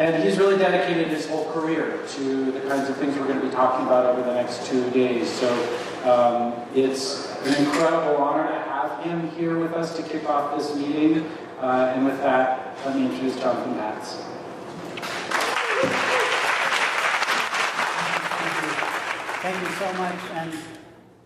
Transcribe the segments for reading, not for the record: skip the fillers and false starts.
And he's really dedicated his whole career to the kinds of things we're going to be talking about over the next 2 days. So it's an incredible honor to have him here with us to kick off this meeting. And with that, let me introduce Jonathan Patz. Thank you so much. And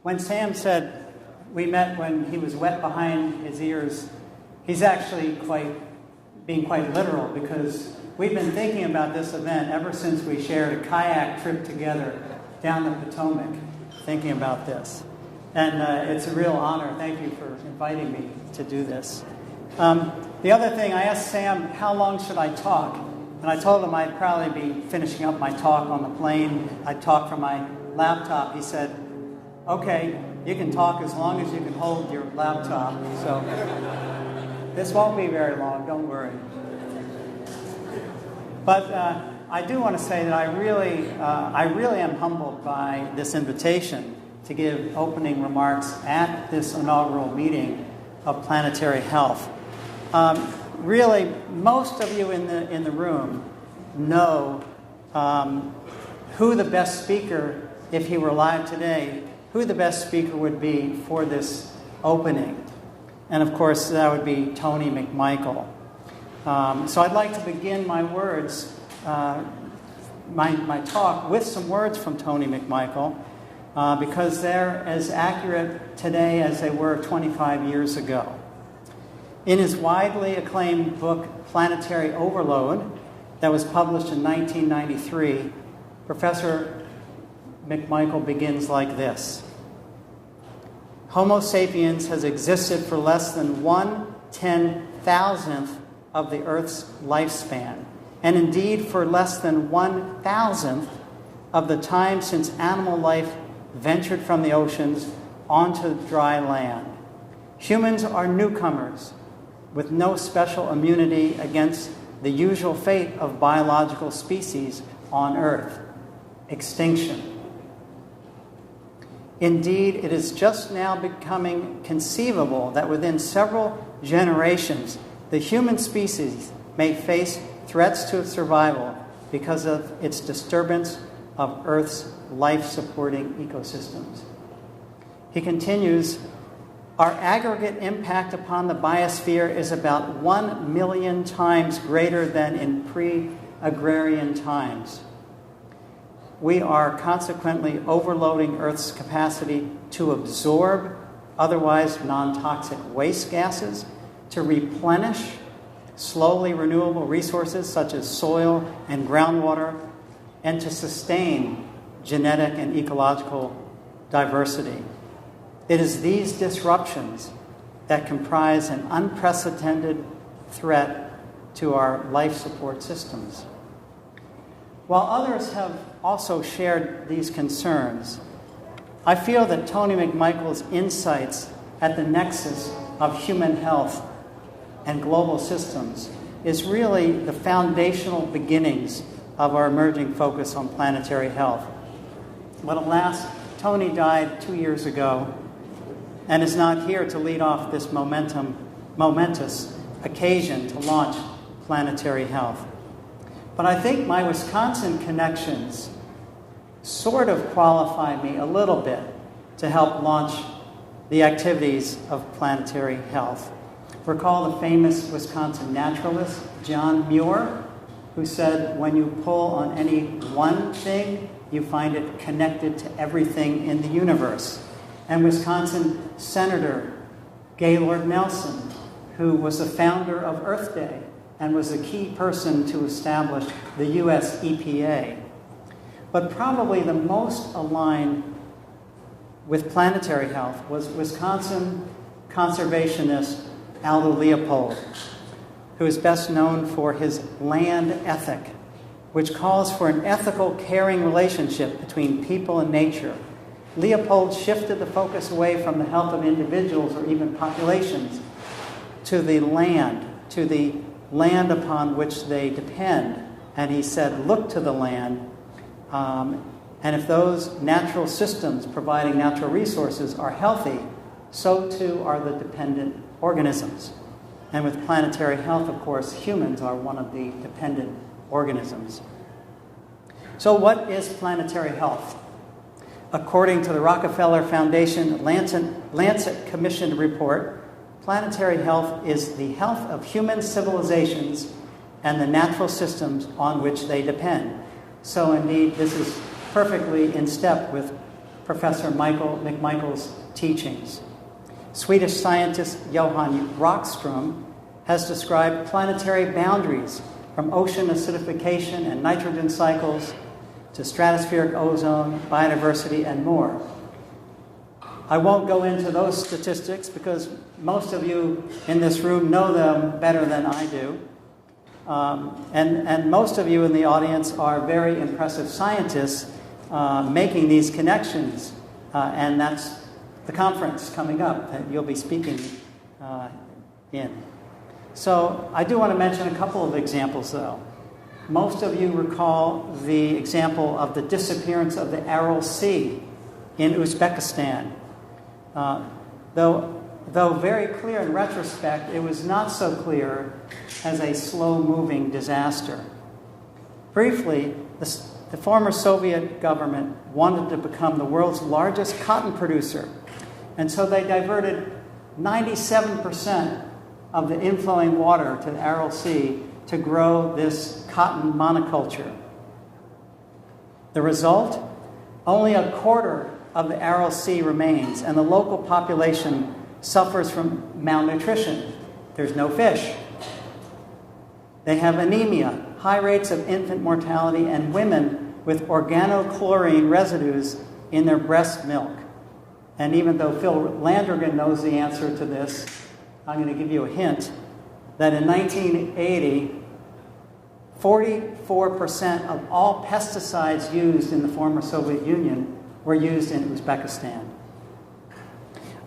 when Sam said we met when he was wet behind his ears, he's actually being quite literal, because we've been thinking about this event ever since we shared a kayak trip together down the Potomac, thinking about this. And it's a real honor. Thank you for inviting me to do this. The other thing, I asked Sam, how long should I talk? And I told him I'd probably be finishing up my talk on the plane. I'd talk from my laptop. He said, okay, you can talk as long as you can hold your laptop. So this won't be very long, don't worry. But I do want to say that I really am humbled by this invitation to give opening remarks at this inaugural meeting of Planetary Health. Really, most of you in the room know who the best speaker, if he were alive today, who the best speaker would be for this opening. And of course, that would be Tony McMichael. So I'd like to begin my words, my talk, with some words from Tony McMichael, because they're as accurate today as they were 25 years ago. In his widely acclaimed book, Planetary Overload, that was published in 1993, Professor McMichael begins like this. Homo sapiens has existed for less than 1/10,000th of the Earth's lifespan, and indeed for less than 1,000th of the time since animal life ventured from the oceans onto dry land. Humans are newcomers with no special immunity against the usual fate of biological species on Earth, extinction. Indeed, it is just now becoming conceivable that within several generations, the human species may face threats to its survival because of its disturbance of Earth's life-supporting ecosystems. He continues, our aggregate impact upon the biosphere is about 1 million times greater than in pre-agrarian times. We are consequently overloading Earth's capacity to absorb otherwise non-toxic waste gases, to replenish slowly renewable resources such as soil and groundwater, and to sustain genetic and ecological diversity. It is these disruptions that comprise an unprecedented threat to our life support systems. While others have also shared these concerns, I feel that Tony McMichael's insights at the nexus of human health and global systems is really the foundational beginnings of our emerging focus on planetary health. But alas, Tony died 2 years ago and is not here to lead off this momentous occasion to launch planetary health. But I think my Wisconsin connections sort of qualify me a little bit to help launch the activities of planetary health. Recall the famous Wisconsin naturalist, John Muir, who said, when you pull on any one thing, you find it connected to everything in the universe. And Wisconsin Senator Gaylord Nelson, who was the founder of Earth Day and was a key person to establish the U.S. EPA. But probably the most aligned with planetary health was Wisconsin conservationist Aldo Leopold, who is best known for his land ethic, which calls for an ethical, caring relationship between people and nature. Leopold shifted the focus away from the health of individuals or even populations to the land upon which they depend. And he said, look to the land, and if those natural systems providing natural resources are healthy, so too are the dependent organisms. And with planetary health, of course, humans are one of the dependent organisms. So what is planetary health? According to the Rockefeller Foundation Lancet Commission report, planetary health is the health of human civilizations and the natural systems on which they depend. So indeed, this is perfectly in step with Professor Michael McMichael's teachings. Swedish scientist Johan Rockström has described planetary boundaries from ocean acidification and nitrogen cycles to stratospheric ozone, biodiversity, and more. I won't go into those statistics because most of you in this room know them better than I do. And most of you in the audience are very impressive scientists making these connections. And that's the conference coming up that you'll be speaking in. So I do want to mention a couple of examples, though. Most of you recall the example of the disappearance of the Aral Sea in Uzbekistan. Though very clear in retrospect, it was not so clear as a slow-moving disaster. Briefly, the former Soviet government wanted to become the world's largest cotton producer, and so they diverted 97% of the inflowing water to the Aral Sea to grow this cotton monoculture. The result? Only a quarter of the Aral Sea remains, and the local population suffers from malnutrition. There's no fish. They have anemia, high rates of infant mortality, and women with organochlorine residues in their breast milk. And even though Phil Landrigan knows the answer to this, I'm going to give you a hint that in 1980, 44% of all pesticides used in the former Soviet Union were used in Uzbekistan.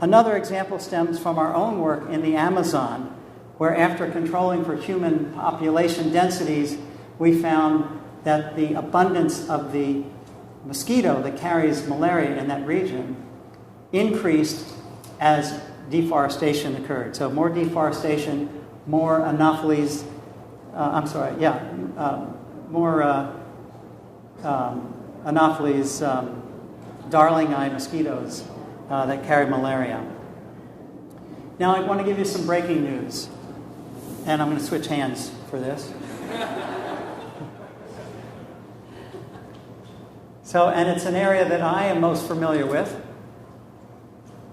Another example stems from our own work in the Amazon, where after controlling for human population densities, we found that the abundance of the mosquito that carries malaria in that region increased as deforestation occurred. So more deforestation, more anopheles, anopheles, darling-eye mosquitoes that carry malaria. Now I want to give you some breaking news, and I'm going to switch hands for this. And it's an area that I am most familiar with.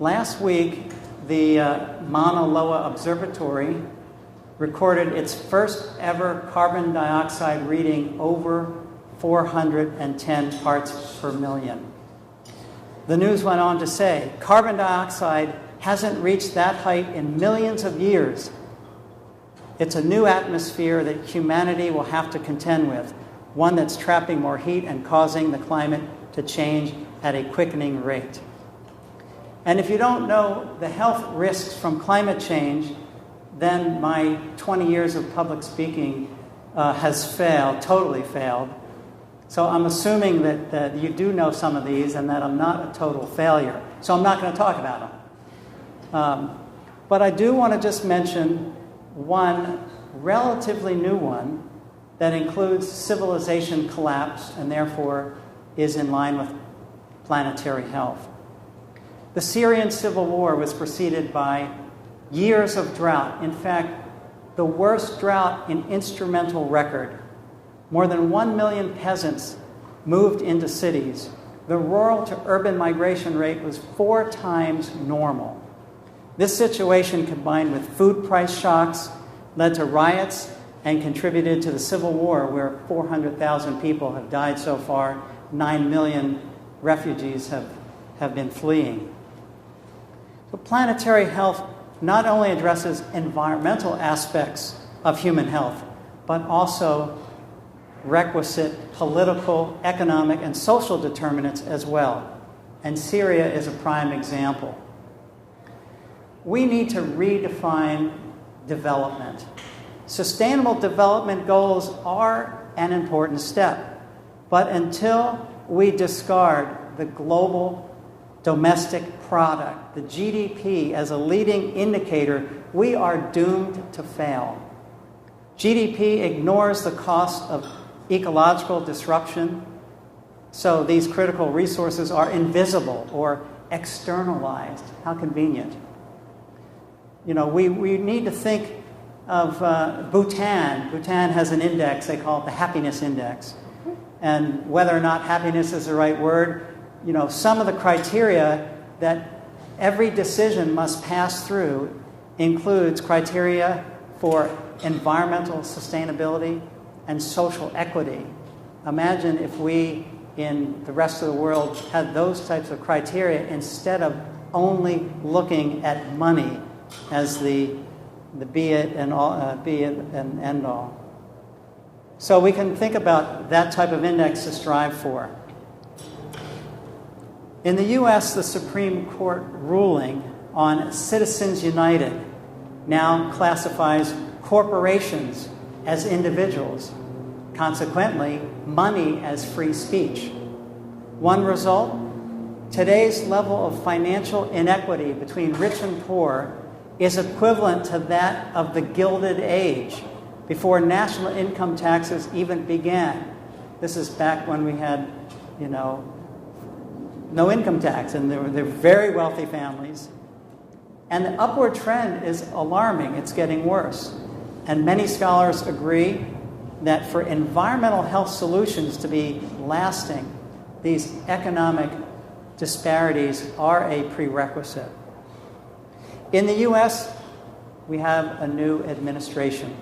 Last week, the Mauna Loa Observatory recorded its first ever carbon dioxide reading over 410 parts per million. The news went on to say, carbon dioxide hasn't reached that height in millions of years. It's a new atmosphere that humanity will have to contend with, one that's trapping more heat and causing the climate to change at a quickening rate. And if you don't know the health risks from climate change, then my 20 years of public speaking has totally failed. So I'm assuming that you do know some of these and that I'm not a total failure. So I'm not going to talk about them. But I do want to just mention one relatively new one that includes civilization collapse and therefore is in line with planetary health. The Syrian civil war was preceded by years of drought. In fact, the worst drought in instrumental record. More than 1 million peasants moved into cities. The rural to urban migration rate was 4 times normal. This situation, combined with food price shocks, led to riots and contributed to the civil war, where 400,000 people have died so far. 9 million refugees have been fleeing. So planetary health not only addresses environmental aspects of human health, but also requisite political, economic, and social determinants as well. And Syria is a prime example. We need to redefine development. Sustainable development goals are an important step, but until we discard the global domestic product, the GDP, as a leading indicator, we are doomed to fail. GDP ignores the cost of ecological disruption. So these critical resources are invisible or externalized. How convenient. We need to think of Bhutan. Bhutan has an index, they call it the happiness index. And whether or not happiness is the right word, some of the criteria that every decision must pass through includes criteria for environmental sustainability and social equity. Imagine if we in the rest of the world had those types of criteria instead of only looking at money as the be it and end all. So we can think about that type of index to strive for. In the U.S., the Supreme Court ruling on Citizens United now classifies corporations as individuals. Consequently, money as free speech. One result, today's level of financial inequity between rich and poor is equivalent to that of the Gilded Age, before national income taxes even began. This is back when we had, no income tax, and they're very wealthy families. And the upward trend is alarming. It's getting worse. And many scholars agree that for environmental health solutions to be lasting, these economic disparities are a prerequisite. In the U.S., we have a new administration.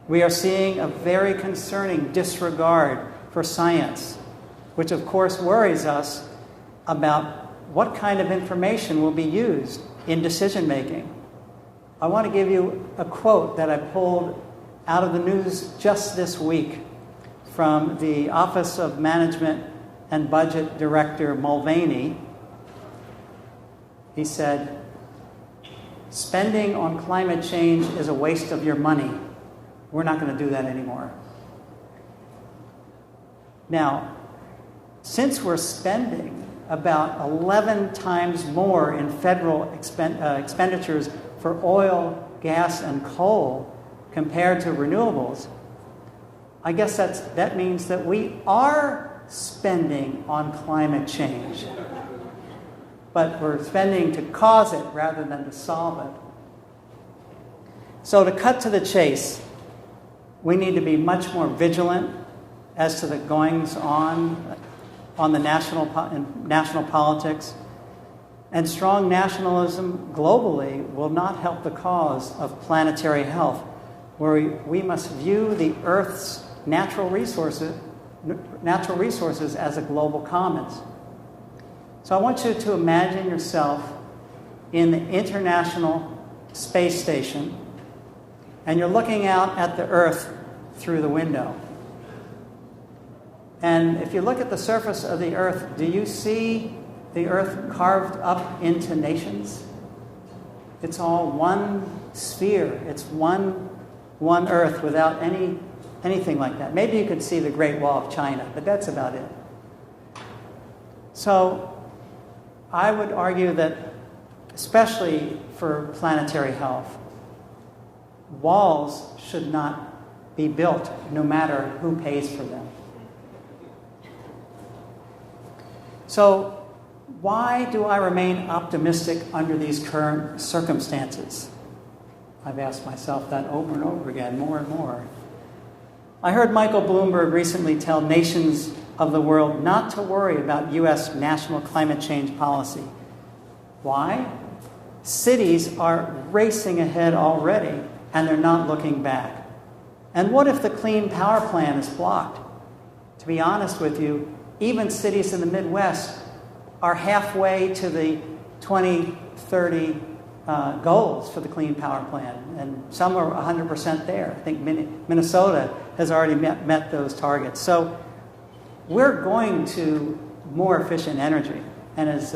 We are seeing a very concerning disregard for science, which of course worries us about what kind of information will be used in decision making. I want to give you a quote that I pulled out of the news just this week from the Office of Management and Budget Director Mulvaney. He said, "Spending on climate change is a waste of your money. We're not going to do that anymore." Now, since we're spending about 11 times more in federal expenditures for oil, gas, and coal compared to renewables, I guess that means that we are spending on climate change. But we're spending to cause it rather than to solve it. So to cut to the chase, we need to be much more vigilant as to the goings-on the national politics. And strong nationalism globally will not help the cause of planetary health, where we must view the Earth's natural resources as a global commons. So I want you to imagine yourself in the International Space Station, and you're looking out at the Earth through the window. And if you look at the surface of the Earth, do you see the Earth carved up into nations? It's all one sphere. It's one Earth without anything like that. Maybe you could see the Great Wall of China, but that's about it. So I would argue that, especially for planetary health, walls should not be built no matter who pays for them. So why do I remain optimistic under these current circumstances? I've asked myself that over and over again, more and more. I heard Michael Bloomberg recently tell nations of the world not to worry about U.S. national climate change policy. Why? Cities are racing ahead already, and they're not looking back. And what if the Clean Power Plan is blocked? To be honest with you, even cities in the Midwest are halfway to the 2030 goals for the Clean Power Plan, and some are 100% there. I think Minnesota has already met those targets. So we're going to more efficient energy. And as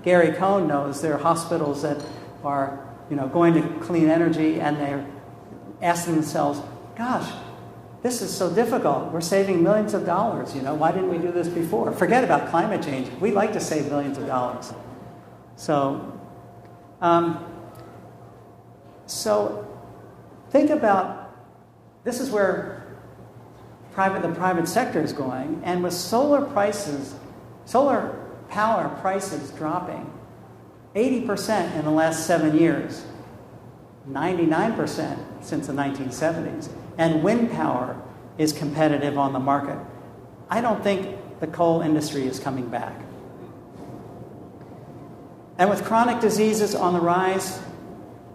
Gary Cohn knows, there are hospitals that are going to clean energy, and they're asking themselves, gosh, this is so difficult. We're saving millions of dollars. Why didn't we do this before? Forget about climate change. We like to save millions of dollars. So think about, this is where the private sector is going, and with solar power prices dropping 80% in the last 7 years, 99% since the 1970s, and wind power is competitive on the market, I don't think the coal industry is coming back. And with chronic diseases on the rise,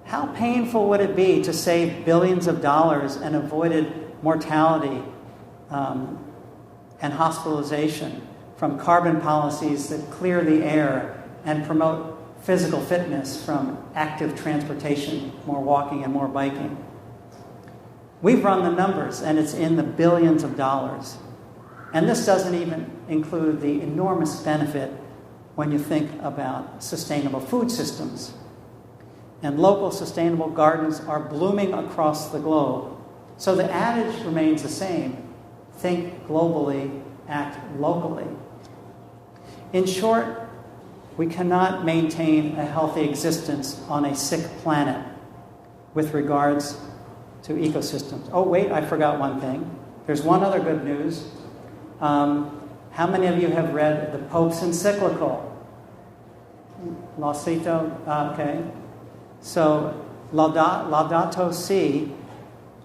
how painful would it be to save billions of dollars and avoided mortality and hospitalization from carbon policies that clear the air and promote physical fitness from active transportation, more walking and more biking? We've run the numbers, and it's in the billions of dollars. And this doesn't even include the enormous benefit when you think about sustainable food systems. And local sustainable gardens are blooming across the globe. So the adage remains the same: think globally, act locally. In short, we cannot maintain a healthy existence on a sick planet with regards to ecosystems. Oh, wait, I forgot one thing. There's one other good news. How many of you have read the Pope's encyclical? Laudato, okay. So, Laudato Si,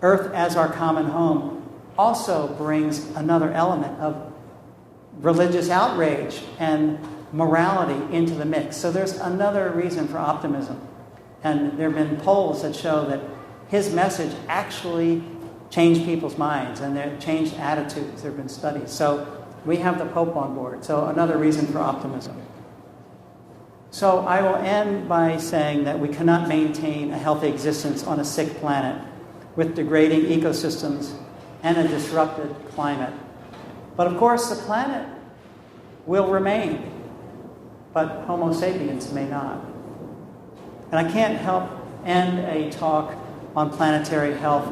Earth as our common home, also brings another element of religious outrage and morality into the mix. So there's another reason for optimism. And there have been polls that show that his message actually changed people's minds and they changed attitudes. There have been studies. So we have the Pope on board. So another reason for optimism. So I will end by saying that we cannot maintain a healthy existence on a sick planet with degrading ecosystems and a disrupted climate. But of course, the planet will remain, but Homo sapiens may not. And I can't help end a talk on planetary health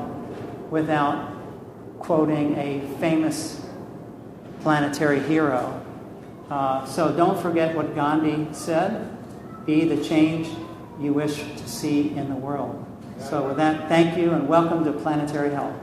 without quoting a famous planetary hero. So don't forget what Gandhi said: be the change you wish to see in the world. So with that, thank you and welcome to Planetary Health.